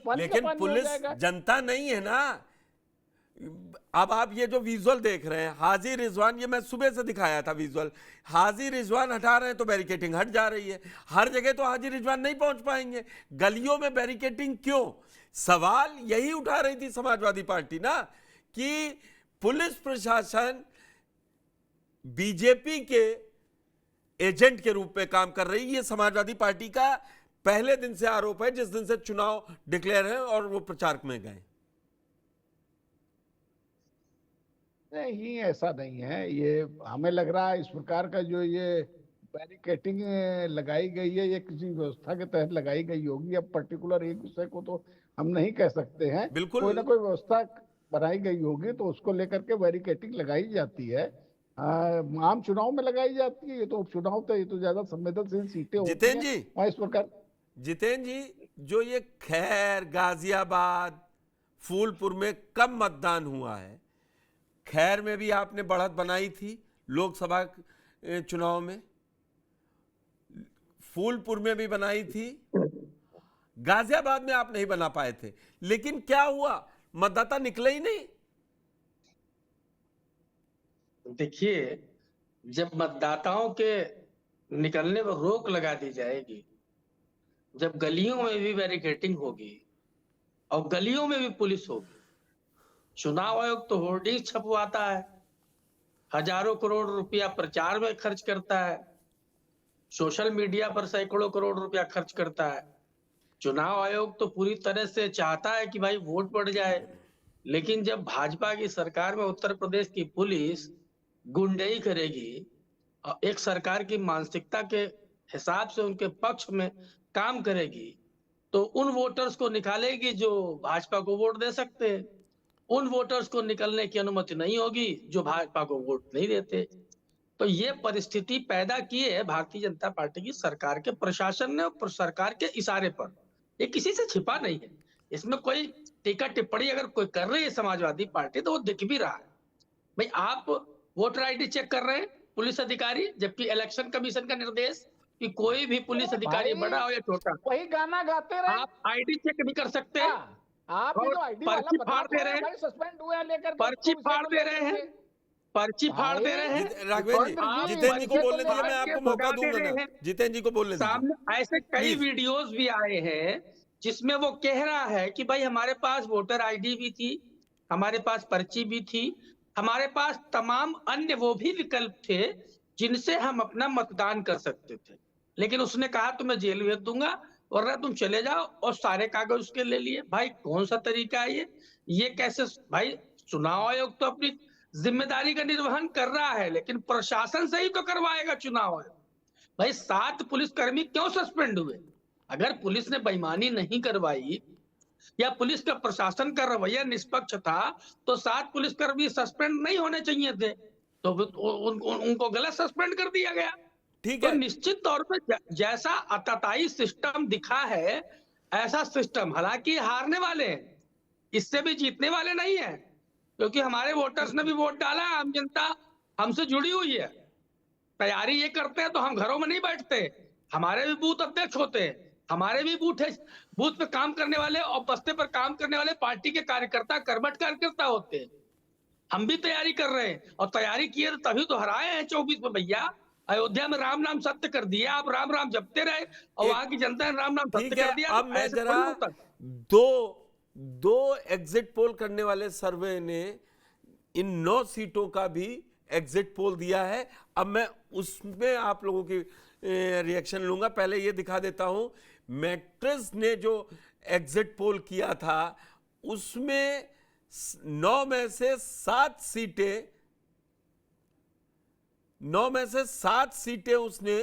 पानी का लेकिन पानी हो पुलिस जाएगा। जनता नहीं है ना। अब आप ये जो विजुअल देख रहे हैं, हाजी रिजवान, ये मैं सुबह से दिखाया था विजुअल, हाजी रिजवान हटा रहे हैं तो बैरिकेटिंग हट जा रही है। हर जगह तो हाजी रिजवान नहीं पहुंच पाएंगे, गलियों में बैरिकेटिंग क्यों? सवाल यही उठा रही थी समाजवादी पार्टी ना, कि पुलिस प्रशासन बीजेपी के एजेंट के रूप में काम कर रही है। ये समाजवादी पार्टी का पहले दिन से आरोप है, जिस दिन से चुनाव डिक्लेयर है और वो प्रचार में गए। नहीं, ऐसा नहीं है। ये हमें लग रहा है इस प्रकार का जो ये बैरिकेटिंग लगाई गई है, ये किसी व्यवस्था के तहत लगाई गई होगी। अब पर्टिकुलर एक विषय को तो हम नहीं कह सकते हैं। बिल्कुल। कोई ना कोई व्यवस्था बनाई गई होगी तो उसको लेकर के बैरिकेटिंग लगाई जाती है। आम चुनाव में लगाई जाती है। ये तो उपचुनाव तो, ये तो ज्यादा संवेदनशील सीटें होती जितेंद्र हैं जी, वहाँ इस प्रकार। जितेंद्र जी, जो ये खैर, गाजियाबाद, फूलपुर में कब मतदान हुआ है? खैर में भी आपने बढ़त बनाई थी लोकसभा चुनाव में, फूलपुर में भी बनाई थी, गाजियाबाद में आप नहीं बना पाए थे। लेकिन क्या हुआ? मतदाता निकले ही नहीं। देखिए, जब मतदाताओं के निकलने पर रोक लगा दी जाएगी, जब गलियों में भी बैरिकेटिंग होगी और गलियों में भी पुलिस होगी, चुनाव आयोग तो होर्डिंग छपवाता है, हजारों करोड़ रुपया प्रचार में खर्च करता है, सोशल मीडिया पर सैकड़ों करोड़ रुपया खर्च करता है। चुनाव आयोग तो पूरी तरह से चाहता है कि भाई वोट बढ़ जाए, लेकिन जब भाजपा की सरकार में उत्तर प्रदेश की पुलिस गुंडई करेगी और एक सरकार की मानसिकता के हिसाब से उनके पक्ष में काम करेगी, तो उन वोटर्स को निकालेगी जो भाजपा को वोट दे सकते हैं, उन वोटर्स को निकलने की अनुमति नहीं होगी जो भाजपा को वोट नहीं देते। तो ये परिस्थिति पैदा की है भारतीय जनता पार्टी की सरकार के प्रशासन ने और सरकार के इशारे पर। ये किसी से छिपा नहीं है। इसमें कोई टीका टिप्पणी अगर कोई कर रही है समाजवादी पार्टी तो वो दिख भी रहा है। भाई, आप वोटर आईडी चेक कर रहे हैं पुलिस अधिकारी, जबकि इलेक्शन कमीशन का निर्देश कि कोई भी पुलिस अधिकारी बड़ा हो या छोटा, वही गाना गाते रहे। आप आईडी चेक नहीं कर सकते। आप ये और जो आईडी वाला पर्ची बता फाड़ दे रहे रहे हैं, हैं, सस्पेंड हुए हैं लेकर के पर्ची उसको फाड़ विषय दे को रहे हैं, लेकर के। पर्ची फाड़ दे रहे हैं, राघवेंद्र जी, आप जितेंद्र जी को पर्चे बोलने को दीजिए, मैं लेकर आपको के मौका भगा दे दूंगा रहे ना। हैं। जितेंद्र जी को बोलने दीजिए सामने ऐसे कई प्लीज। वीडियोस भी आए हैं जिसमें वो कह रहा है कि भाई हमारे पास वोटर आईडी भी थी, हमारे पास पर्ची भी थी, हमारे पास तमाम अन्य वो भी विकल्प थे जिनसे हम अपना मतदान कर सकते थे, लेकिन उसने कहा तुम्हें जेल भेज दूंगा वरना तुम चले जाओ, और सारे कागज उसके ले लिए। भाई, कौन सा तरीका है ये कैसे? भाई, चुनाव आयोग तो अपनी जिम्मेदारी का निर्वहन कर रहा है, लेकिन प्रशासन से ही तो करवाएगा चुनाव आयोग। भाई, 7 पुलिसकर्मी क्यों सस्पेंड हुए? अगर पुलिस ने बेईमानी नहीं करवाई या पुलिस का प्रशासन का रवैया निष्पक्ष था तो 7 पुलिसकर्मी सस्पेंड नहीं होने चाहिए थे, तो उनको गलत सस्पेंड कर दिया गया। ठीक तो है। निश्चित तौर पे जैसा आतताई सिस्टम दिखा है, ऐसा सिस्टम, हालांकि हारने वाले हैं, इससे भी जीतने वाले नहीं है, क्योंकि हमारे वोटर्स ने भी वोट डाला, आम जनता हमसे जुड़ी हुई है। तैयारी ये करते हैं तो हम घरों में नहीं बैठते, हमारे भी बूथ अध्यक्ष होते हैं, हमारे भी बूथ पे काम करने वाले और बस्ते पर काम करने वाले पार्टी के कार्यकर्ता, कर्मठ कार्यकर्ता होते हैं। हम भी तैयारी कर रहे हैं, और तैयारी किए तो तभी तो हराए हैं 24 में। भैया, अयोध्या में राम नाम सत्य कर दिया, आप राम राम जपते रहे और वहां की जनता ने राम नाम सत्य ठीक है। कर दिया। अब तो मैं ऐसे जरा थोड़ी होता है। दो एग्जिट पोल करने वाले सर्वे ने इन 9 सीटों का भी एग्जिट पोल दिया है। अब मैं उसमें आप लोगों की रिएक्शन लूंगा। पहले ये दिखा देता हूं, मैट्रिक्स ने जो एग्जिट पोल किया था उसमें 9 में से 7 सीटें उसने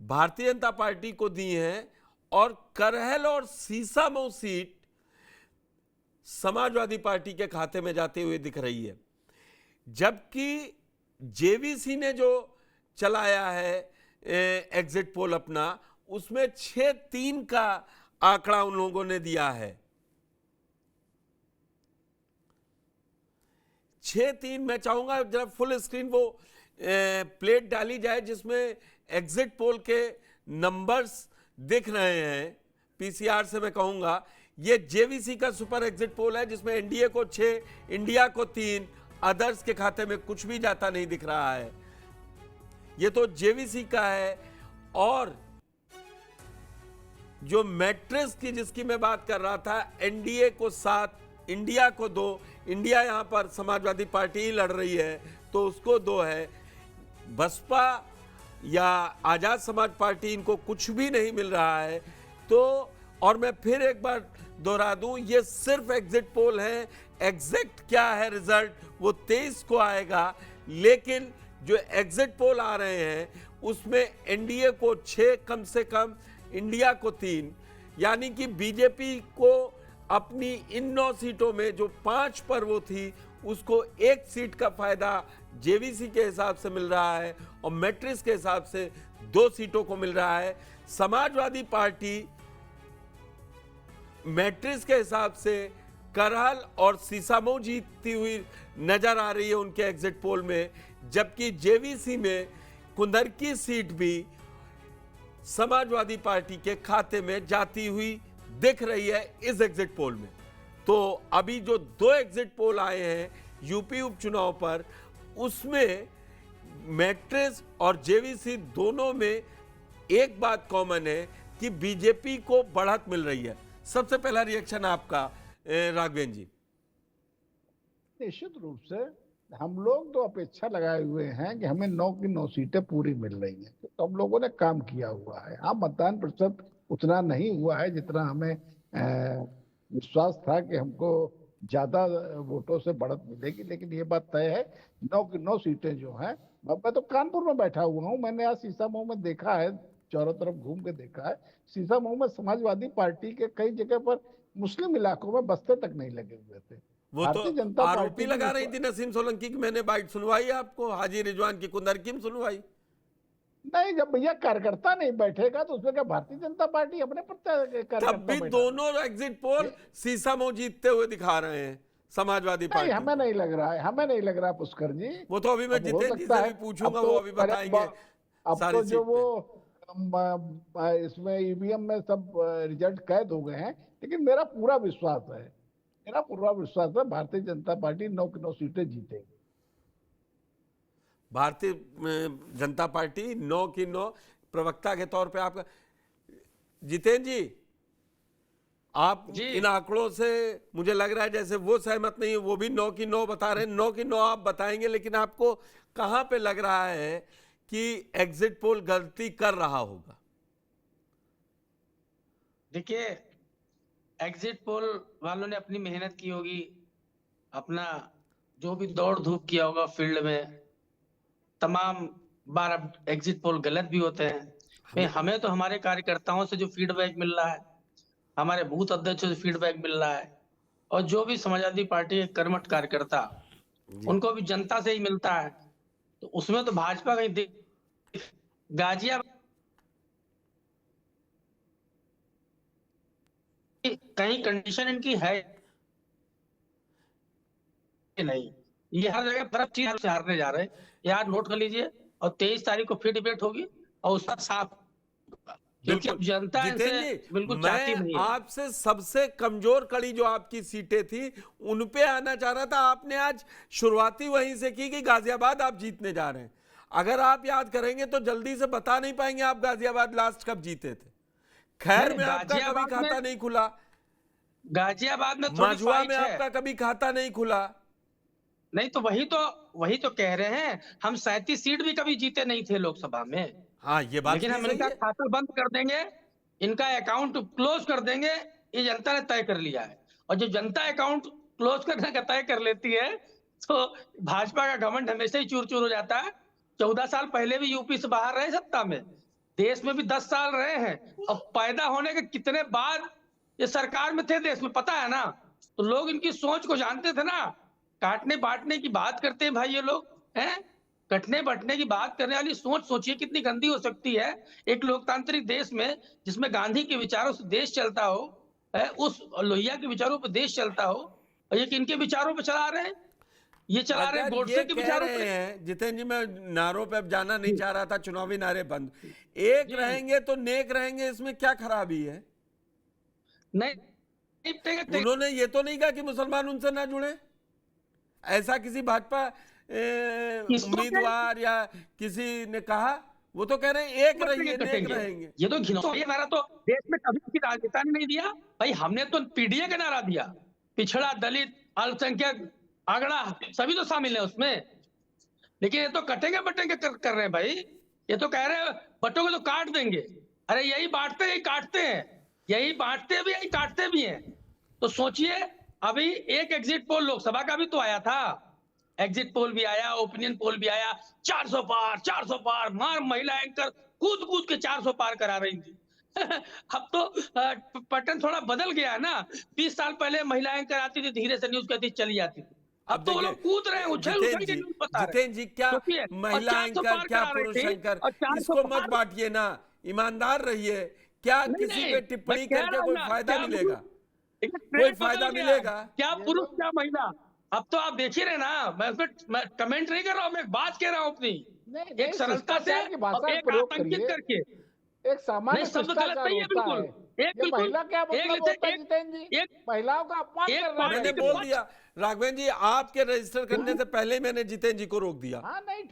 भारतीय जनता पार्टी को दी हैं, और करहल और सीसामऊ सीट समाजवादी पार्टी के खाते में जाते हुए दिख रही है। जबकि जेवीसी ने जो चलाया है एग्जिट पोल अपना, उसमें 6-3 का आंकड़ा उन लोगों ने दिया है। 6-3। मैं चाहूंगा जरा फुल स्क्रीन वो प्लेट डाली जाए जिसमें एग्जिट पोल के नंबर्स दिख रहे हैं। पीसीआर से मैं कहूंगा ये जेवीसी का सुपर एग्जिट पोल है जिसमें एनडीए को 6, इंडिया को 3, अदर्स के खाते में कुछ भी जाता नहीं दिख रहा है। ये तो जेवीसी का है। और जो मैट्रिक्स की जिसकी मैं बात कर रहा था, एनडीए को 7, इंडिया को 2, इंडिया यहां पर समाजवादी पार्टी ही लड़ रही है तो उसको 2 है। बसपा या आजाद समाज पार्टी इनको कुछ भी नहीं मिल रहा है। तो और मैं फिर एक बार दोहरा दूं, ये सिर्फ एग्जिट पोल है, एग्जैक्ट क्या है रिजल्ट वो 23 को आएगा। लेकिन जो एग्जिट पोल आ रहे हैं उसमें एनडीए को 6 कम से कम, इंडिया को 3, यानी कि बीजेपी को अपनी इन 9 सीटों में जो 5 पर वो थी उसको 1 सीट का फायदा जेवीसी के हिसाब से मिल रहा है और मैट्रिक्स के हिसाब से 2 सीटों को मिल रहा है। समाजवादी पार्टी मैट्रिक्स के हिसाब से करहल और सीसामऊ जीतती हुई नजर आ रही है उनके एग्जिट पोल में, जबकि जेवीसी में कुंदरकी सीट भी समाजवादी पार्टी के खाते में जाती हुई दिख रही है इस एग्जिट पोल में। तो अभी जो 2 एग्जिट पोल आए हैं यूपी उपचुनाव पर, उसमें मैट्रिक्स और जेवीसी दोनों में एक बात कॉमन है कि बीजेपी को बढ़त मिल रही है। सबसे पहला रिएक्शन आपका राघवेंद्र जी। निश्चित रूप से हम लोग तो अपेक्षा लगाए हुए हैं कि हमें 9 की 9 सीटें पूरी मिल रही हैं, तो हम लोगों ने काम किया हुआ है। हाँ, मतदान प्रतिशत उतना नहीं हुआ है जितना हमें विश्वास था कि हमको ज्यादा वोटों से बढ़त मिलेगी, लेकिन ये बात तय है 9 की 9 सीटें जो हैं। मैं तो कानपुर में बैठा हुआ हूँ, मैंने आज सीसामऊ में देखा है, चारों तरफ घूम के देखा है। सीसामऊ में समाजवादी पार्टी के कई जगह पर मुस्लिम इलाकों में बस्ते तक नहीं लगे हुए थे। वो तो आरोपी लगा रही थी नसीम सोलंकी की, मैंने बाइट सुनवाई आपको, हाजी रिजवान की कुंदरकी में सुनवाई नहीं। जब भैया कार्यकर्ता नहीं बैठेगा तो उसमें क्या भारतीय जनता पार्टी अपने तब भी दोनों एग्जिट पोल सीसामऊ जीतते हुए दिखा रहे हैं समाजवादी पार्टी। हमें नहीं लग रहा है, हमें नहीं लग रहा पुष्कर जी। वो तो अभी मैं जितेंद्र जी से भी पूछूंगा, वो अभी बताएंगे। अब तो जो वो इसमें ईवीएम में सब रिजल्ट कैद हो गए हैं, लेकिन मेरा पूरा विश्वास है भारतीय जनता पार्टी 9 की 9 सीटें जीतेगी। भारतीय जनता पार्टी 9 की 9। प्रवक्ता के तौर पे आपका जितेंद्र जी, आप इन आंकड़ों से मुझे लग रहा है जैसे वो सहमत नहीं है, वो भी 9 की 9 बता रहे हैं। 9 की 9 आप बताएंगे, लेकिन आपको कहां पे लग रहा है कि एग्जिट पोल गलती कर रहा होगा? देखिए, एग्जिट पोल वालों ने अपनी मेहनत की होगी, अपना जो भी दौड़ धूप किया होगा फील्ड में। तमाम बार अब एग्जिट पोल गलत भी होते हैं। हमें तो हमारे कार्यकर्ताओं से जो फीडबैक मिल रहा है, हमारे बूथ अध्यक्षों से फीडबैक मिल रहा है, और जो भी समाजवादी पार्टी के कर्मठ कार्यकर्ता उनको भी जनता से ही मिलता है, तो उसमें तो भाजपा गाजियाबाद कहीं कंडीशन इनकी है नहीं, ये हर जगह फर्क चीज से हारने जा रहे हैं। यार नोट कर लीजिए, और 23 तारीख को फिर डिबेट होगी और उसका साफ, क्योंकि अब जनता इनसे बिल्कुल चाहती नहीं है। आपसे सबसे कमजोर कड़ी जो आपकी सीटें थी उन पे आना चाह रहा था। आपने आज शुरुआती वहीं से की कि गाजियाबाद आप जीतने जा रहे हैं। अगर आप याद करेंगे तो जल्दी से बता नहीं पाएंगे आप गाजियाबाद लास्ट कब जीते थे। खैर में आपका कभी खाता नहीं खुला, गाजियाबाद में माजुआ में आपका कभी खाता नहीं खुला। नहीं तो वही तो कह रहे हैं, हम 37 सीट भी कभी जीते नहीं थे लोकसभा में। हाँ, ये बात लेकिन हम इनका खाता बंद कर देंगे, इनका अकाउंट क्लोज कर देंगे, ये जनता ने तय कर लिया है। और जो जनता अकाउंट क्लोज करने का तय कर लेती है तो भाजपा का घमंड हमेशा ही चूर चूर हो जाता है। 14 साल पहले भी यूपी से बाहर रहे सत्ता में, देश में भी 10 साल रहे हैं, और पैदा होने के कितने बाद ये सरकार में थे देश में, पता है ना। तो लोग इनकी सोच को जानते थे ना। काटने बांटने की बात करते हैं भाई ये लोग, हैं? कटने बटने की बात करने वाली सोच सोचिए कितनी गंदी हो सकती है एक लोकतांत्रिक देश में, जिसमें गांधी के विचारों से देश चलता हो, उस लोहिया के विचारों पर देश चलता हो, और ये किनके विचारों पर चला रहे हैं? ये चला रहे हैं गोडसे के विचारों पे। जितेंद्र जी, मैं नारों पे अब जाना नहीं चाह रहा था, चुनावी नारे बंद। एक रहेंगे तो नेक रहेंगे, इसमें क्या खराबी है? नहीं, निपटेगा। उन्होंने ये तो नहीं कहा कि मुसलमान उनसे ना जुड़े, ऐसा किसी भाजपा उम्मीदवार या किसी ने कहा? वो तो कह रहे हैं एक रहिए, नेक रहेंगे। ये तो घिनौना, ये नारा तो देश में कभी किसी राजनेता ने नहीं दिया भाई। हमने तो पीडीए का नारा दिया, पिछड़ा, दलित, अल्पसंख्यक, आगड़ा सभी तो शामिल है उसमें। लेकिन ये तो कटेंगे बटेंगे कर रहे हैं भाई। ये तो कह रहे हैं बटोगे तो काट देंगे। अरे यही बांटते यही काटते हैं, यही बांटते भी यही काटते भी हैं। तो सोचिए, अभी एक एग्जिट पोल लोकसभा का भी तो आया था, एग्जिट पोल भी आया, ओपिनियन पोल भी आया, 400 पार 400 पार, मार महिला एंकर कूद कूद के 400 पार करा रही थी। अब तो पैटर्न थोड़ा बदल गया है ना। 20 साल पहले महिला एंकर आती थी, धीरे से न्यूज कहती चली जाती थी। अब तो वो लोग कूद रहे हैं, उछल उछल के न्यूज बता रहे हैं। जितेंद्र जी, क्या सोचिए, महिला 400 एंकर, पार क्या करा रही पुरुष थी, एंकर, और 400 इसको मत पार। बांटिए ना, ईमानदार रहिए। क्या किसी पे टिप्पणी करके कोई फायदा मिलेगा? कोई फायदा मिलेगा? क्या पुरुष क्या महिला? अब तो आप देख ही रहे ना। मैं कमेंट नहीं कर रहा हूँ, मैं बात कह रहा हूँ अपनी, नहीं, एक सरलता से शिष्टाचार की भाषा और एक प्रयोग आतंकित करिए। करके। एक सामान्य नहीं, शब्द गलत शिष्टाचार नहीं है होता बिल्कुल। है। एक ये बिल्कुल महिला क्या मतलब होता है जितेंद्र जी? एक महिलाओं का अपमान एक करना है। मैंने बोल दिया राघवेंद्र जी, आपके रजिस्टर करने से पहले ही मैंने जितेंद्र जी को रोक दिया। हाँ नहीं